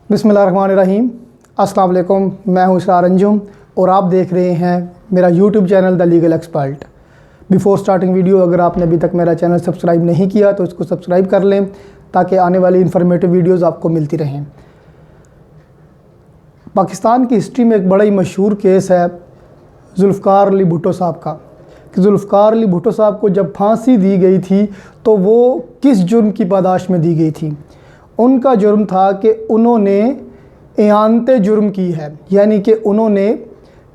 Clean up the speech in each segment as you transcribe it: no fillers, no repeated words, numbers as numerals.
बिस्मिल्लाहिर्रहमानिर्रहीम। अस्सलाम वालेकुम। मैं हूँ इसरार अंजुम और आप देख रहे हैं मेरा YouTube channel the legal expert. Before starting video, अगर आपने अभी तक मेरा चैनल सब्सक्राइब नहीं किया तो इसको सब्सक्राइब कर लें ताकि आने वाली इन्फॉर्मेटिव वीडियोज़ आपको मिलती रहें। पाकिस्तान की हिस्ट्री में एक बड़ा ही मशहूर केस है जुल्फ़िकार अली भुट्टो साहब का, कि जुल्फ़िकार अली भुट्टो साहब को जब फांसी दी गई थी तो वो किस जुर्म की पादाश में दी गई थी। उनका जुर्म था कि उन्होंने एआनते जुर्म की है, यानी कि उन्होंने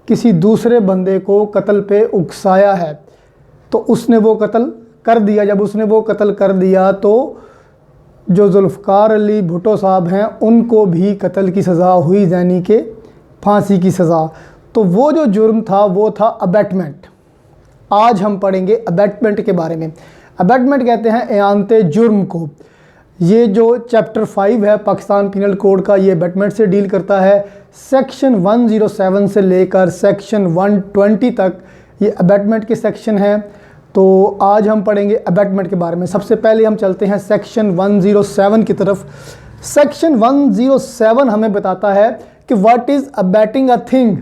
किसी दूसरे बंदे को कत्ल पे उकसाया है। तो उसने वो कत्ल कर दिया। जब उसने वो कत्ल कर दिया तो जो जुल्फ़िकार अली भुट्टो साहब हैं उनको भी कत्ल की सज़ा हुई, यानी कि फांसी की सज़ा। तो वो जो जुर्म था वो था अबैटमेंट। आज हम पढ़ेंगे अबैटमेंट के बारे में। अबैटमेंट कहते हैं एआनते जुर्म को। ये जो चैप्टर 5 है पाकिस्तान पीनल कोड का, ये अबैटमेंट से डील करता है। सेक्शन 107 से लेकर सेक्शन 120 तक ये अबैटमेंट के सेक्शन हैं। तो आज हम पढ़ेंगे अबैटमेंट के बारे में। सबसे पहले हम चलते हैं सेक्शन 107 की तरफ। सेक्शन 107 हमें बताता है कि व्हाट इज़ अबैटिंग अ थिंग।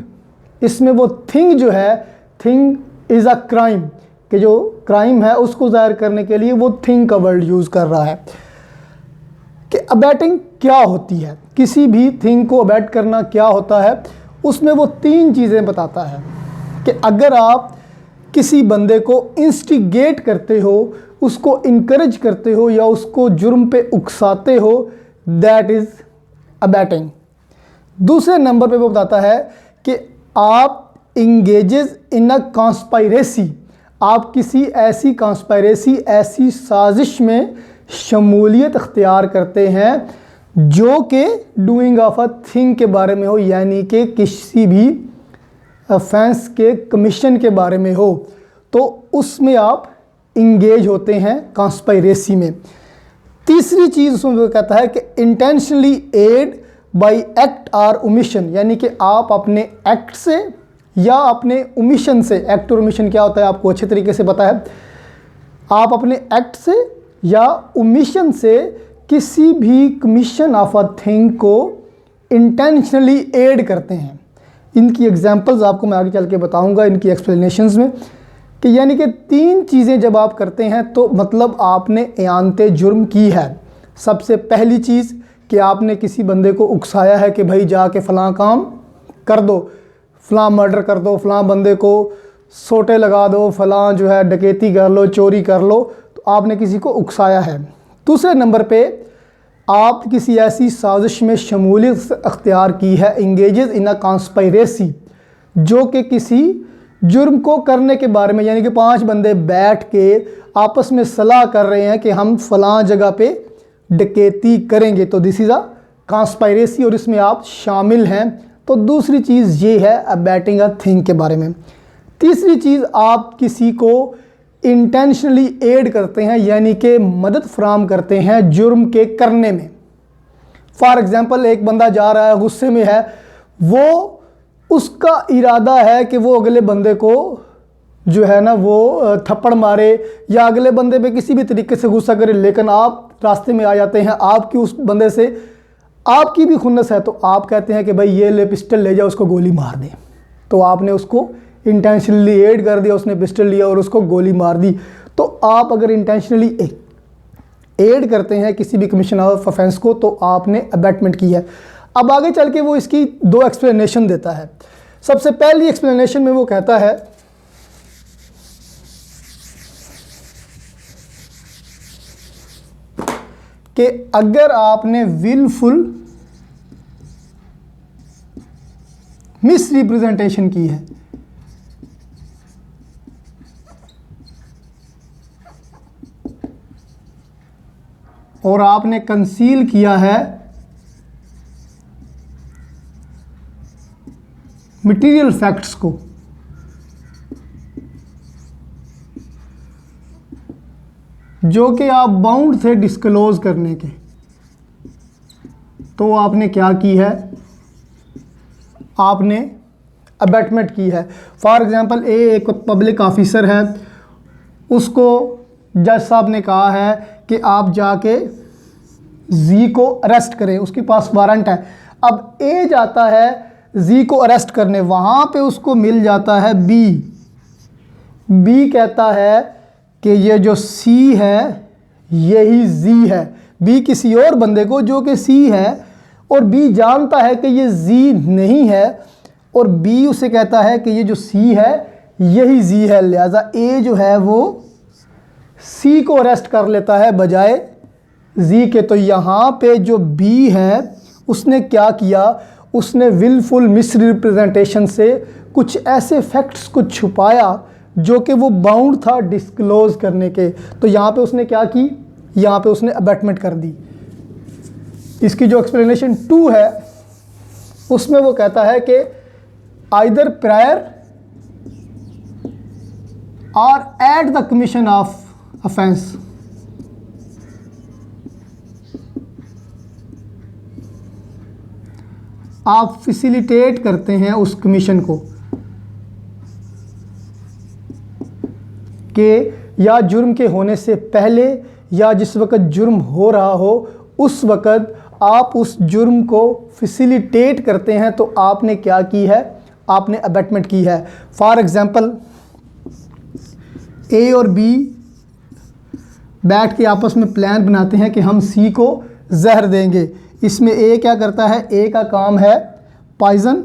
इसमें वो थिंग जो है, थिंग इज़ अ क्राइम, कि जो क्राइम है उसको ज़ाहिर करने के लिए वो थिंग का वर्ड यूज़ कर रहा है। कि अबैटिंग क्या होती है, किसी भी थिंग को अबैट करना क्या होता है, उसमें वो 3 चीज़ें बताता है। कि अगर आप किसी बंदे को इंस्टिगेट करते हो, उसको इनकरेज करते हो या उसको जुर्म पे उकसाते हो, दैट इज़ अबैटिंग। दूसरे नंबर पे वो बताता है कि आप इंगेजेस इन अ कॉन्स्पायरेसी, आप किसी ऐसी कॉन्स्पायरेसी, ऐसी साजिश में शमूलियत अख्तियार करते हैं जो कि डूइंग ऑफ अ थिंग के बारे में हो, यानी कि किसी भी ऑफेंस के कमीशन के बारे में हो, तो उसमें आप इंगेज होते हैं कॉन्स्पायरेसी में। तीसरी चीज़ उसमें वो कहता है कि इंटेंशनली एड बाय एक्ट और ओमिशन, यानी कि आप अपने एक्ट से या अपने ओमिशन से, एक्ट और ओमिशन क्या होता है आपको अच्छे तरीके से पता है, आप अपने एक्ट से या ओमिशन से किसी भी कमीशन ऑफ अ थिंग को इंटेंशनली एड करते हैं। इनकी एग्जांपल्स आपको मैं आगे चल के बताऊंगा इनकी एक्सप्लेनेशंस में। कि यानी कि 3 चीज़ें जब आप करते हैं तो मतलब आपने एआनते जुर्म की है। सबसे पहली चीज़ कि आपने किसी बंदे को उकसाया है कि भाई जाके फ़लाँ काम कर दो, फ़लाँ मर्डर कर दो, फ़लाँ बंदे को सोटे लगा दो, फ़लाँ जो है डकैती कर लो, चोरी कर लो, तो आपने किसी को उकसाया है। दूसरे नंबर पे आप किसी ऐसी साजिश में शमूलियत अख्तियार की है, इंगेजेस इन अ कॉन्स्पायरेसी, जो कि किसी जुर्म को करने के बारे में, यानी कि 5 बंदे बैठ के आपस में सलाह कर रहे हैं कि हम फ़लाँ जगह पे डकैती करेंगे, तो दिस इज़ अ कॉन्स्पायरेसी और इसमें आप शामिल हैं। तो दूसरी चीज़ ये है अबैटिंग अ थिंग के बारे में। तीसरी चीज़, आप किसी को इंटेंशनली एड करते हैं, यानी कि मदद फराम करते हैं जुर्म के करने में। फॉर एग्ज़ाम्पल, एक बंदा जा रहा है, गुस्से में है, वो उसका इरादा है कि वो अगले बंदे को जो है ना वो थप्पड़ मारे या अगले बंदे पे किसी भी तरीके से गुस्सा करे, लेकिन आप रास्ते में आ जाते हैं, आपकी उस बंदे से आपकी भी खुन्नस है, तो आप कहते हैं कि भाई ये ले पिस्टल ले जाओ, उसको गोली मार दे। तो आपने उसको इंटेंशनली एड कर दिया, उसने पिस्टल लिया और उसको गोली मार दी। तो आप अगर इंटेंशनली एड करते हैं किसी भी कमीशन ऑफ ऑफेंस को तो आपने अबैटमेंट की है। अब आगे चल के वो इसकी 2 एक्सप्लेनेशन देता है। सबसे पहली एक्सप्लेनेशन में वो कहता है कि अगर आपने विलफुल मिस रिप्रेजेंटेशन की है, और आपने कंसील किया है मटेरियल फैक्ट्स को, जो कि आप बाउंड थे डिस्क्लोज करने के, तो आपने क्या की है, आपने अबैटमेंट की है। फॉर एग्जांपल, एक पब्लिक ऑफिसर है, उसको जज साहब ने कहा है कि आप जाके जी को अरेस्ट करें, उसके पास वारंट है। अब ए जाता है जी को अरेस्ट करने, वहाँ पे उसको मिल जाता है बी। बी कहता है कि ये जो सी है यही जी है, बी किसी और बंदे को जो कि सी है, और बी जानता है कि ये जी नहीं है, और बी उसे कहता है कि ये जो सी है यही जी है, लिहाजा ए जो है वो सी को अरेस्ट कर लेता है बजाय जी के। तो यहाँ पे जो बी है उसने क्या किया, उसने विलफुल मिसरिप्रेजेंटेशन से कुछ ऐसे फैक्ट्स को छुपाया जो कि वो बाउंड था डिस्क्लोज करने के। तो यहाँ पे उसने क्या की, यहाँ पे उसने अबैटमेंट कर दी। इसकी जो एक्सप्लेनेशन 2 है उसमें वो कहता है कि आइदर प्रायर और at the commission of offence. आप फैसिलिटेट करते हैं उस कमीशन को कि या जुर्म के होने से पहले या जिस वक़्त जुर्म हो रहा हो उस वक़्त आप उस जुर्म को फैसिलिटेट करते हैं, तो आपने क्या की है, आपने अबैटमेंट की है। फॉर एग्ज़ाम्पल ए और बी बैठ के आपस में प्लान बनाते हैं कि हम सी को जहर देंगे। इसमें ए क्या करता है, ए का काम है पॉइज़न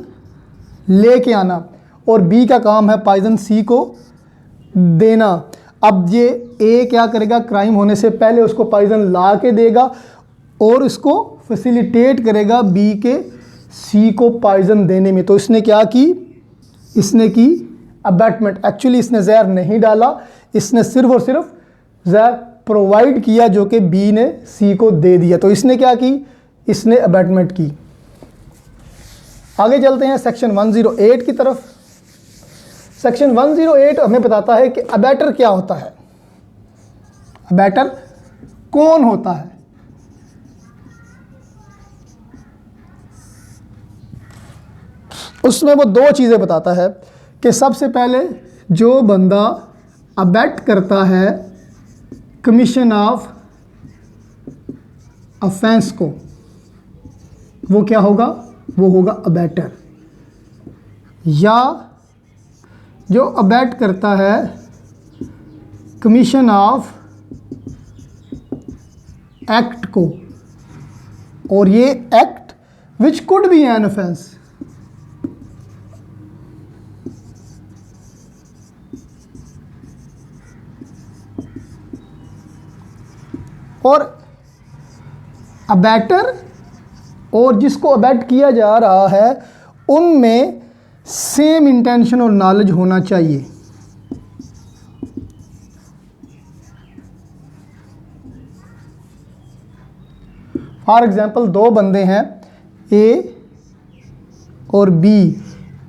लेके आना और बी का काम है पॉइज़न सी को देना। अब ये ए क्या करेगा, क्राइम होने से पहले उसको पॉइज़न ला के देगा और इसको फैसिलिटेट करेगा बी के सी को पॉइज़न देने में। तो इसने क्या की, इसने की अबैटमेंट। एक्चुअली इसने जहर नहीं डाला, इसने सिर्फ और सिर्फ जहर प्रोवाइड किया जो कि बी ने सी को दे दिया। तो इसने क्या की, इसने अबैटमेंट की। आगे चलते हैं सेक्शन 108 की तरफ। सेक्शन 108 हमें बताता है कि अबैटर क्या होता है, अबैटर कौन होता है। उसमें वो 2 चीज़ें बताता है कि सबसे पहले जो बंदा अबैट करता है कमीशन ऑफ ऑफेंस को, वो क्या होगा, वो होगा अबैटर। या जो अबैट करता है कमीशन ऑफ एक्ट को, और ये act which could be an offence. और अबैटर और जिसको अबैट किया जा रहा है उनमें सेम इंटेंशन और नॉलेज होना चाहिए। फॉर एग्जांपल 2 बंदे हैं ए और बी।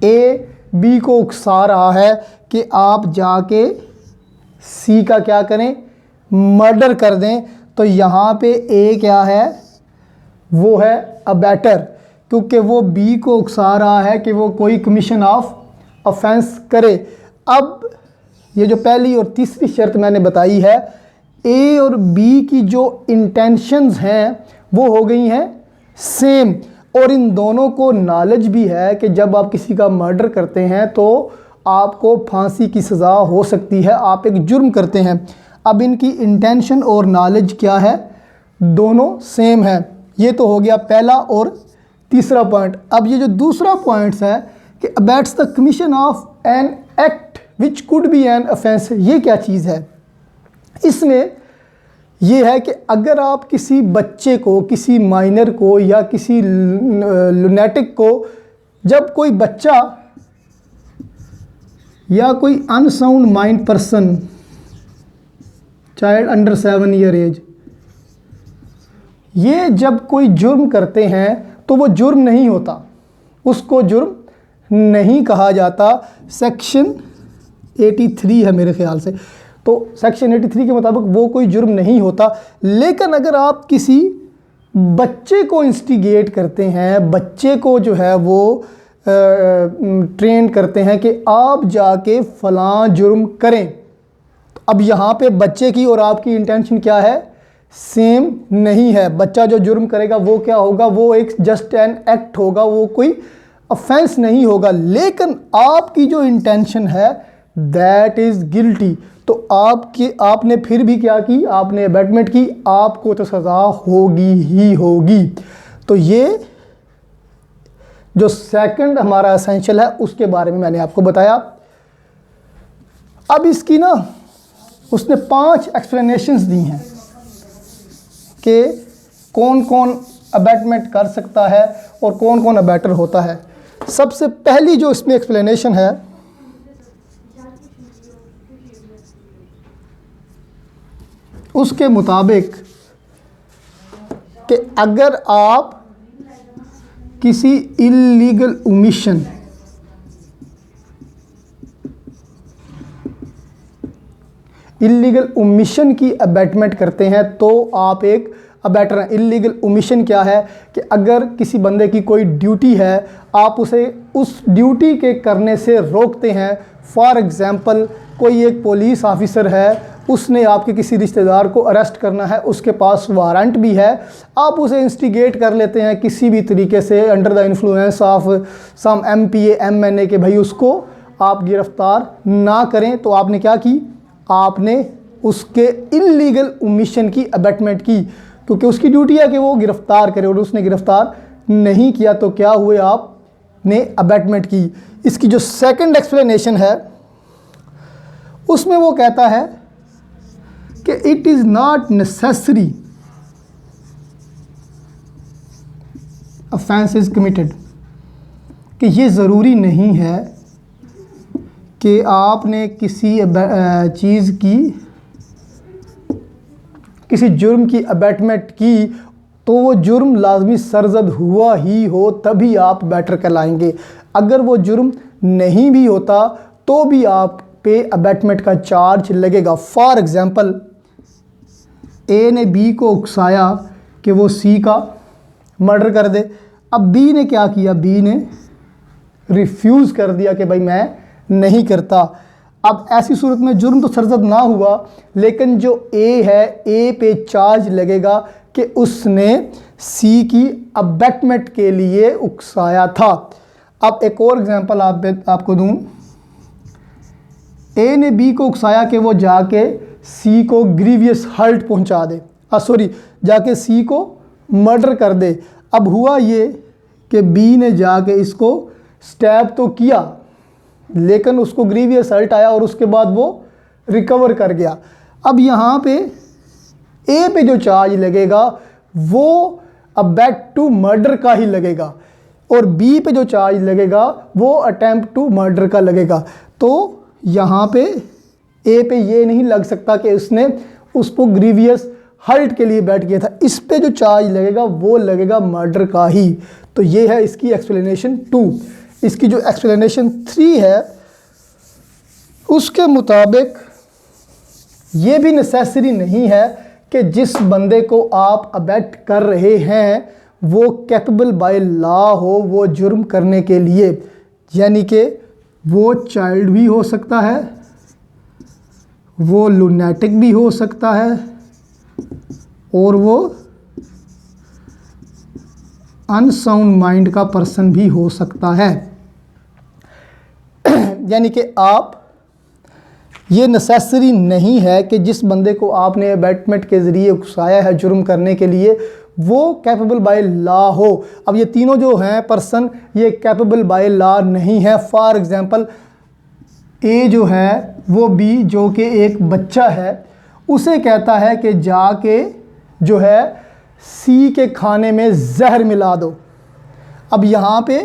ए बी को उकसा रहा है कि आप जाके सी का क्या करें, मर्डर कर दें। तो यहाँ पे ए क्या है, वो है अबैटर, क्योंकि वो बी को उकसा रहा है कि वो कोई कमीशन ऑफ ऑफेंस करे। अब ये जो पहली और तीसरी शर्त मैंने बताई है, ए और बी की जो इंटेंशंस हैं वो हो गई हैं सेम, और इन दोनों को नॉलेज भी है कि जब आप किसी का मर्डर करते हैं तो आपको फांसी की सज़ा हो सकती है, आप एक जुर्म करते हैं। अब इनकी इंटेंशन और नॉलेज क्या है, दोनों सेम है। ये तो हो गया पहला और तीसरा पॉइंट। अब ये जो दूसरा पॉइंट है कि abets the commission of an act which could be an offence, ये क्या चीज़ है। इसमें ये है कि अगर आप किसी बच्चे को, किसी माइनर को या किसी लुनेटिक को, जब कोई बच्चा या कोई unsound mind person, child under 7 year age, ये जब कोई जुर्म करते हैं तो वो जुर्म नहीं होता, उसको जुर्म नहीं कहा जाता। सेक्शन 83 है मेरे ख्याल से, तो सेक्शन 83 के मुताबिक वो कोई जुर्म नहीं होता। लेकिन अगर आप किसी बच्चे को इंस्टिगेट करते हैं, बच्चे को जो है वो ट्रेन करते हैं कि आप जाके फ़लाँ जुर्म करें, तो अब यहाँ पे बच्चे की और आपकी इंटेंशन क्या है, सेम नहीं है। बच्चा जो जुर्म करेगा वो क्या होगा, वो एक जस्ट एन एक्ट होगा, वो कोई ऑफेंस नहीं होगा। लेकिन आपकी जो इंटेंशन है दैट इज़ गिल्टी। तो आपने फिर भी क्या की, आपने अबैटमेंट की, आपको तो सज़ा होगी ही होगी। तो ये जो सेकंड हमारा एसेंशियल है उसके बारे में मैंने आपको बताया। अब इसकी ना उसने 5 एक्सप्लेनेशंस दी हैं कि कौन कौन अबैटमेंट कर सकता है और कौन कौन अबैटर होता है। सबसे पहली जो इसमें एक्सप्लेनेशन है, उसके मुताबिक कि अगर आप किसी इल्लीगल ओमिशन की अबैटमेंट करते हैं तो आप एक अबैटर हैं। इल्लीगल ओमिशन क्या है कि अगर किसी बंदे की कोई ड्यूटी है, आप उसे उस ड्यूटी के करने से रोकते हैं। फॉर एग्ज़ाम्पल, कोई एक पुलिस ऑफिसर है, उसने आपके किसी रिश्तेदार को अरेस्ट करना है, उसके पास वारंट भी है, आप उसे इंस्टिगेट कर लेते हैं किसी भी तरीके से under the influence of some MPA MNA के भाई उसको आप गिरफ़्तार ना करें। तो आपने क्या की, आपने उसके इल्लीगल ओमिशन की अबैटमेंट की, क्योंकि उसकी ड्यूटी है कि वो गिरफ़्तार करे और उसने गिरफ़्तार नहीं किया तो क्या हुए, आपने अबैटमेंट की। इसकी जो सेकंड एक्सप्लेनेशन है उसमें वो कहता है कि it is not necessary offence is committed, कि ये ज़रूरी नहीं है कि आपने किसी चीज़ की, किसी जुर्म की अबैटमेंट की तो वो जुर्म लाजमी सरजद हुआ ही हो तभी आप अबैटर कहलाएंगे। अगर वो जुर्म नहीं भी होता तो भी आप पे अबैटमेंट का चार्ज लगेगा। फॉर एग्ज़ाम्पल, A ने B को उकसाया कि वो C का मर्डर कर दे। अब B ने क्या किया, B ने रिफ्यूज़ कर दिया कि भाई मैं नहीं करता। अब ऐसी सूरत में जुर्म तो सरजद ना हुआ, लेकिन जो A है, A पे चार्ज लगेगा कि उसने C की अबैटमेंट के लिए उकसाया था। अब एक और एग्जांपल आपको दूं, A ने B को उकसाया कि वो जाके C को ग्रीवियस हर्ट पहुंचा दे, जाके C को मर्डर कर दे। अब हुआ ये कि B ने जाके इसको स्टैब तो किया, लेकिन उसको ग्रीवियस हर्ट आया और उसके बाद वो रिकवर कर गया। अब यहाँ पे A पे जो चार्ज लगेगा वो अबैट टू मर्डर का ही लगेगा और B पे जो चार्ज लगेगा वो अटेम्प्ट टू मर्डर का लगेगा। तो यहाँ पे A पे ये नहीं लग सकता कि उसने उसको ग्रीवियस हर्ट के लिए बैठ गया था, इस पे जो चार्ज लगेगा वो लगेगा मर्डर का ही। तो ये है इसकी एक्सप्लेनेशन 2। इसकी जो एक्सप्लेनेशन 3 है उसके मुताबिक ये भी नेसेसरी नहीं है कि जिस बंदे को आप अबैट कर रहे हैं वो कैपेबल बाय लॉ हो वो जुर्म करने के लिए, यानी कि वो चाइल्ड भी हो सकता है, वो लुनैटिक भी हो सकता है और वो अनसाउंड माइंड का पर्सन भी हो सकता है। यानी कि आप, ये नेसेसरी नहीं है कि जिस बंदे को आपने अबैटमेंट के ज़रिए उकसाया है जुर्म करने के लिए वो कैपेबल बाय लॉ हो। अब ये तीनों जो हैं पर्सन ये कैपेबल बाय लॉ नहीं है। फॉर एग्ज़ाम्पल, A जो है वो B जो कि एक बच्चा है उसे कहता है कि जाके जो है C के खाने में जहर मिला दो। अब यहाँ पे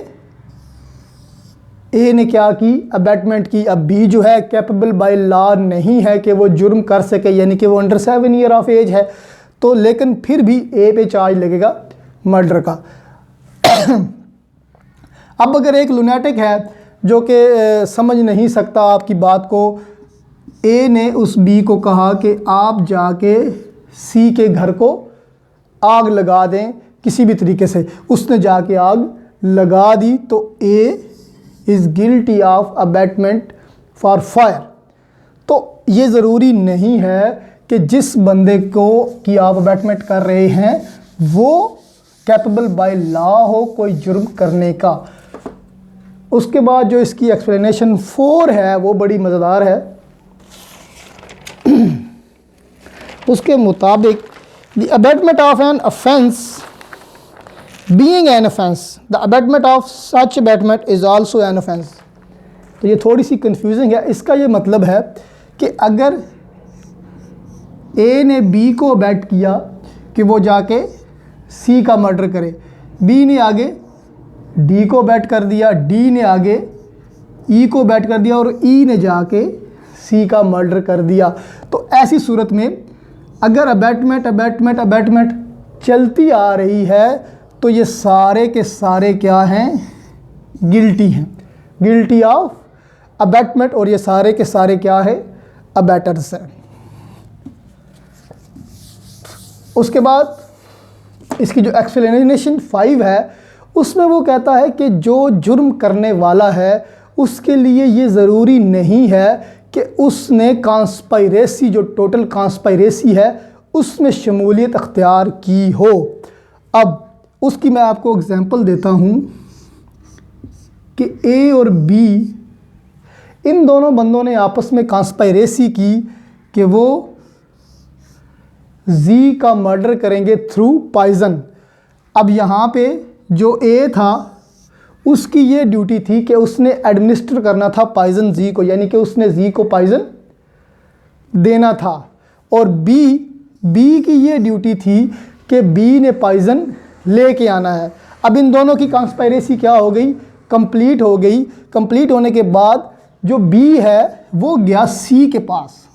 A ने क्या की, अबैटमेंट की। अब B जो है कैपेबल बाय लॉ नहीं है कि वो जुर्म कर सके, यानी कि वो अंडर 7 ईयर ऑफ एज है, तो लेकिन फिर भी A पे चार्ज लगेगा मर्डर का। अब अगर एक लुनैटिक है जो कि समझ नहीं सकता आपकी बात को, A ने उस B को कहा कि आप जाके C के घर को आग लगा दें किसी भी तरीके से। उसने जाके आग लगा दी तो A is guilty of abatement for fire. तो ये ज़रूरी नहीं है कि जिस बंदे को कि आप अबैटमेंट कर रहे हैं वो कैपेबल बाय लॉ हो कोई जुर्म करने का। उसके बाद जो इसकी एक्सप्लेनेशन 4 है वो बड़ी मज़ेदार है। उसके मुताबिक the abatement of an offence being an offence, the abatement of such abatement is also an offence. तो ये थोड़ी सी कंफ्यूजिंग है। इसका ये मतलब है कि अगर ए ने बी को अबैट किया कि वो जाके सी का मर्डर करे, बी ने आगे डी को अबैट कर दिया, डी ने आगे ई को अबैट कर दिया और ई ने जाके सी का मर्डर कर दिया, तो ऐसी सूरत में अगर अबैटमेंट अबैटमेंट अबैटमेंट चलती आ रही है तो ये सारे के सारे क्या हैं, गिल्टी हैं, गिल्टी ऑफ अबैटमेंट, और ये सारे के सारे क्या है, अबैटर्स हैं। उसके बाद इसकी जो एक्सप्लेनेशन 5 है उसमें वो कहता है कि जो जुर्म करने वाला है उसके लिए ये ज़रूरी नहीं है कि उसने कॉन्स्पायरेसी, जो टोटल कॉन्स्पायरेसी है उसमें शमूलियत अख्तियार की हो। अब उसकी मैं आपको एग्जांपल देता हूँ कि ए और बी इन दोनों बंदों ने आपस में कॉन्स्पायरेसी की कि वो जी का मर्डर करेंगे थ्रू पॉइज़न। अब यहाँ पे जो ए था उसकी ये ड्यूटी थी कि उसने एडमिनिस्टर करना था पॉइज़न जी को, यानी कि उसने जी को पॉइज़न देना था, और बी की ये ड्यूटी थी कि बी ने पॉइज़न लेके आना है। अब इन दोनों की कॉन्स्पायरेसी क्या हो गई, कंप्लीट हो गई। कंप्लीट होने के बाद जो बी है वो गया सी के पास,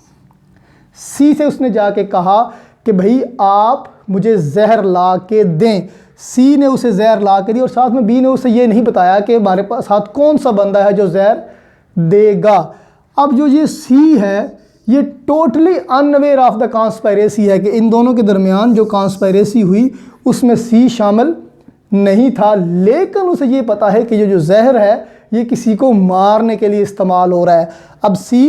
सी से उसने जाके कहा कि भाई आप मुझे जहर ला के दें। सी ने उसे जहर ला के दी और साथ में बी ने उसे ये नहीं बताया कि हमारे पास साथ कौन सा बंदा है जो जहर देगा। अब जो ये सी है ये totally unaware of the conspiracy है कि इन दोनों के दरमियान जो कॉन्स्पायरेसी हुई उसमें सी शामिल नहीं था, लेकिन उसे ये पता है कि ये जो जहर है ये किसी को मारने के लिए इस्तेमाल हो रहा है। अब सी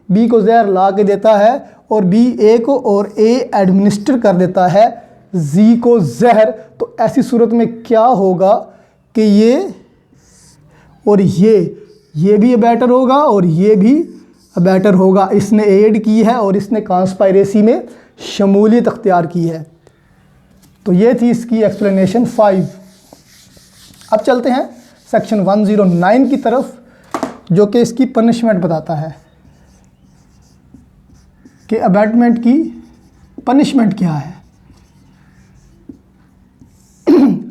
बी को जहर ला के देता है और बी ए को, और ए एडमिनिस्टर कर देता है जी को जहर। तो ऐसी सूरत में क्या होगा कि ये और ये भी अबैटर होगा और ये भी अबैटर होगा। इसने एड की है और इसने कॉन्स्पायरेसी में शमूलियत अख्तियार की है। तो ये थी इसकी एक्सप्लेनेशन 5। अब चलते हैं सेक्शन 109 की तरफ, जो कि इसकी पनिशमेंट बताता है कि अबैटमेंट की पनिशमेंट क्या है।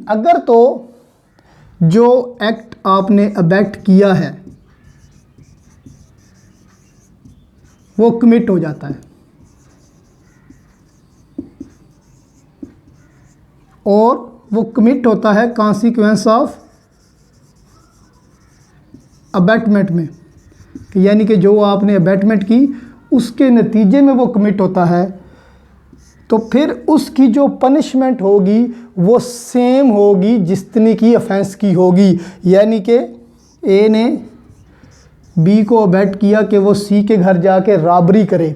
अगर तो जो एक्ट आपने अबैट किया है वो कमिट हो जाता है और वो कमिट होता है कॉन्सिक्वेंस ऑफ अबैटमेंट में, यानी कि जो आपने अबैटमेंट की उसके नतीजे में वो कमिट होता है, तो फिर उसकी जो पनिशमेंट होगी वो सेम होगी जितनी की ऑफेंस की होगी। यानी कि ए ने बी को अबैट किया कि वो सी के घर जाके रॉबरी करे,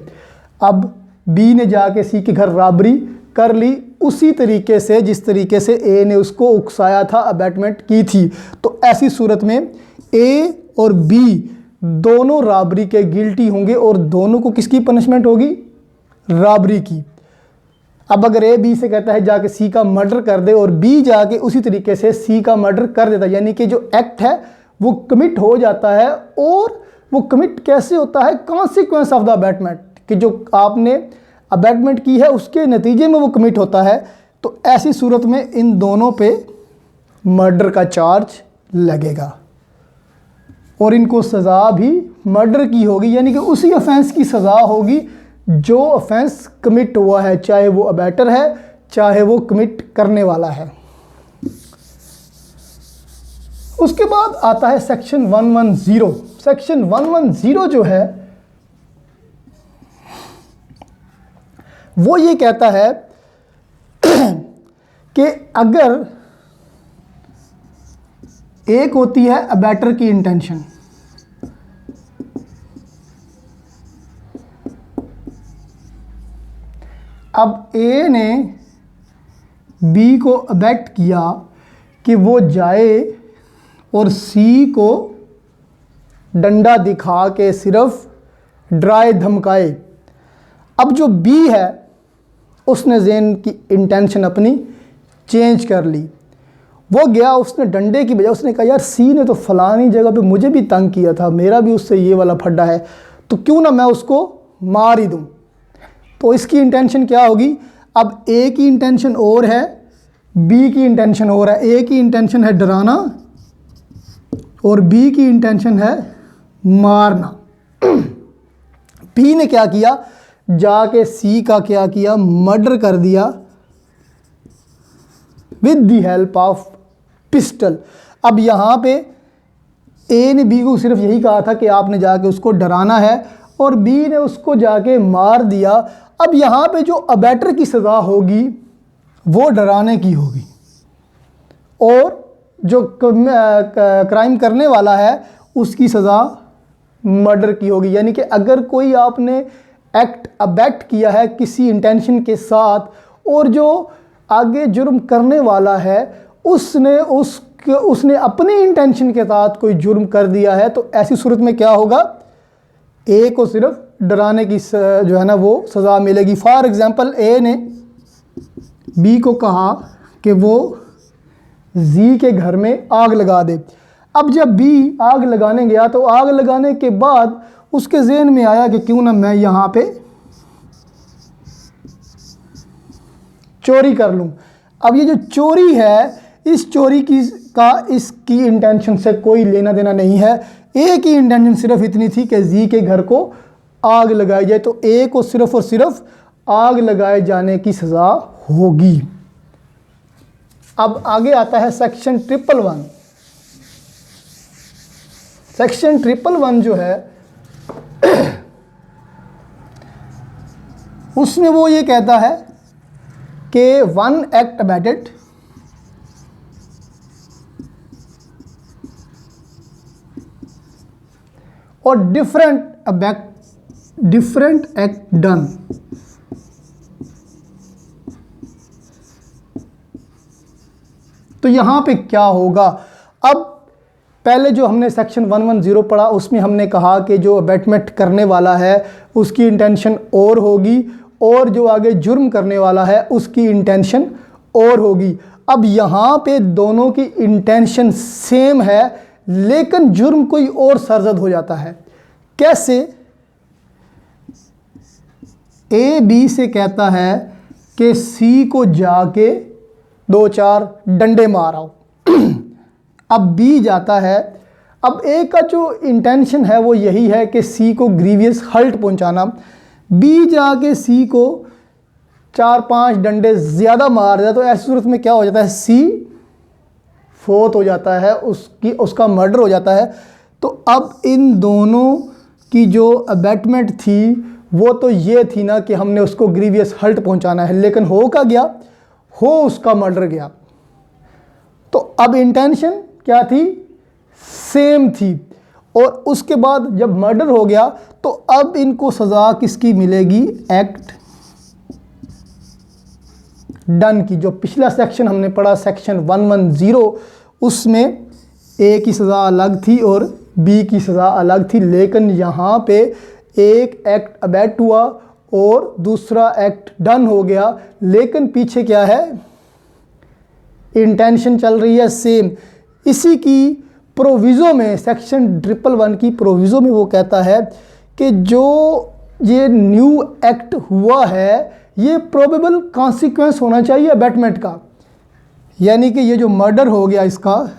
अब बी ने जाके सी के घर रॉबरी कर ली उसी तरीके से जिस तरीके से ए ने उसको उकसाया था, अबैटमेंट की थी। तो ऐसी सूरत में ए और बी दोनों रॉबरी के गिल्टी होंगे और दोनों को किसकी पनिशमेंट होगी, रॉबरी की। अब अगर ए बी से कहता है जाके सी का मर्डर कर दे और बी जाके उसी तरीके से सी का मर्डर कर देता है, यानी कि जो एक्ट है वो कमिट हो जाता है। और वो कमिट कैसे होता है, कॉन्सिक्वेंस ऑफ द अबैटमेंट, कि जो आपने अबैटमेंट की है उसके नतीजे में वो कमिट होता है। तो ऐसी सूरत में इन दोनों पे मर्डर का चार्ज लगेगा और इनको सज़ा भी मर्डर की होगी, यानी कि उसी ऑफेंस की सज़ा होगी जो ऑफेंस कमिट हुआ है, चाहे वो अबैटर है चाहे वो कमिट करने वाला है। उसके बाद आता है सेक्शन 110। सेक्शन 110 जो है वो ये कहता है कि अगर एक होती है अबैटर की इंटेंशन, अब ए ने बी को अबैट किया कि वो जाए और सी को डंडा दिखा के सिर्फ डराए धमकाए। अब जो बी है उसने ज़हन की इंटेंशन अपनी चेंज कर ली। वो गया, उसने डंडे की बजाय उसने कहा यार सी ने तो फलानी जगह पे मुझे भी तंग किया था, मेरा भी उससे ये वाला फड्डा है, तो क्यों ना मैं उसको मार ही दूँ। तो इसकी इंटेंशन क्या होगी? अब ए की इंटेंशन और है, बी की इंटेंशन और है। ए की इंटेंशन है डराना और बी की इंटेंशन है मारना। बी ने क्या किया, जाके सी का क्या किया, मर्डर कर दिया with the help of pistol. अब यहाँ पे ए ने बी को सिर्फ यही कहा था कि आपने जाके उसको डराना है और बी ने उसको जाके मार दिया। अब यहाँ पे जो अबैटर की सज़ा होगी वो डराने की होगी और जो क्राइम करने वाला है उसकी सज़ा मर्डर की होगी। यानी कि अगर कोई आपने एक्ट अबैट किया है किसी इंटेंशन के साथ और जो आगे जुर्म करने वाला है उसने अपनी इंटेंशन के साथ कोई जुर्म कर दिया है, तो ऐसी सूरत में क्या होगा, ए को सिर्फ डराने की जो है ना वो सज़ा मिलेगी। फॉर एग्ज़ाम्पल ए ने बी को कहा कि वो जी के घर में आग लगा दे। अब जब बी आग लगाने गया तो आग लगाने के बाद उसके ज़हन में आया कि क्यों ना मैं यहाँ पे चोरी कर लूँ। अब ये जो चोरी है, इस चोरी इसकी इंटेंशन से कोई लेना देना नहीं है। ए की इंटेंशन सिर्फ इतनी थी कि जी के घर को आग लगाई जाए, तो ए को सिर्फ और सिर्फ आग लगाए जाने की सज़ा होगी। अब आगे आता है सेक्शन 111। सेक्शन 111 जो है उसमें वो ये कहता है कि वन एक्ट अबैटेड और डिफरेंट एक्ट डन। तो यहां पे क्या होगा, अब पहले जो हमने सेक्शन 110 पढ़ा उसमें हमने कहा कि जो अबैटमेंट करने वाला है उसकी इंटेंशन और होगी और जो आगे जुर्म करने वाला है उसकी इंटेंशन और होगी। अब यहाँ पे दोनों की इंटेंशन सेम है लेकिन जुर्म कोई और सरजद हो जाता है। कैसे? ए बी से कहता है कि सी को जाके 2-4 डंडे मार आओ। अब बी जाता है, अब ए का जो इंटेंशन है वो यही है कि सी को ग्रीवियस हर्ट पहुंचाना। बी जाके सी को 4-5 डंडे ज़्यादा मार दिया, तो ऐसी सूरत में क्या हो जाता है, सी फोत हो जाता है, उसका मर्डर हो जाता है। तो अब इन दोनों की जो अबैटमेंट थी वो तो ये थी ना कि हमने उसको ग्रीवियस हर्ट पहुंचाना है, लेकिन हो क्या गया, हो उसका मर्डर गया। तो अब इंटेंशन क्या थी, सेम थी। और उसके बाद जब मर्डर हो गया तो अब इनको सज़ा किसकी मिलेगी, एक्ट डन की। जो पिछला सेक्शन हमने पढ़ा सेक्शन 110 उसमें ए की सज़ा अलग थी और बी की सज़ा अलग थी, लेकिन यहाँ पे एक एक्ट अबैट हुआ और दूसरा एक्ट डन हो गया, लेकिन पीछे क्या है, इंटेंशन चल रही है सेम। इसी की प्रोविज़ो में, सेक्शन 111 की प्रोविज़ो में वो कहता है कि जो ये न्यू एक्ट हुआ है ये प्रोबेबल कॉन्सिक्वेंस होना चाहिए अबैटमेंट का। यानी कि ये जो मर्डर हो गया इसका,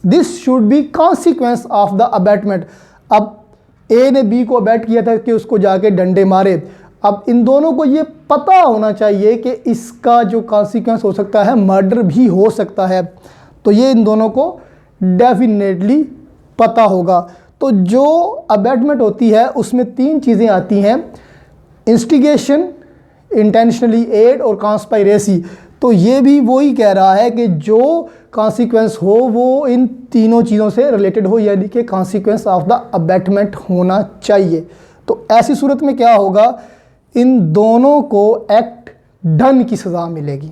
this should be consequence of the abatement. अब ए ने बी को अबैट किया था कि उसको जाके डंडे मारे। अब इन दोनों को ये पता होना चाहिए कि इसका जो कॉन्सिक्वेंस हो सकता है मर्डर भी हो सकता है, तो ये इन दोनों को डेफिनेटली पता होगा। तो जो अबैटमेंट होती है उसमें 3 चीज़ें आती हैं, इंस्टिगेशन, इंटेंशनली एड और कॉन्स्पायरेसी। तो ये भी वही कह रहा है कि जो कॉन्सिक्वेंस हो वो इन तीनों चीज़ों से रिलेटेड हो, यानी कि कॉन्सिक्वेंस ऑफ द अबैटमेंट होना चाहिए। तो ऐसी सूरत में क्या होगा इन दोनों को एक्ट डन की सज़ा मिलेगी।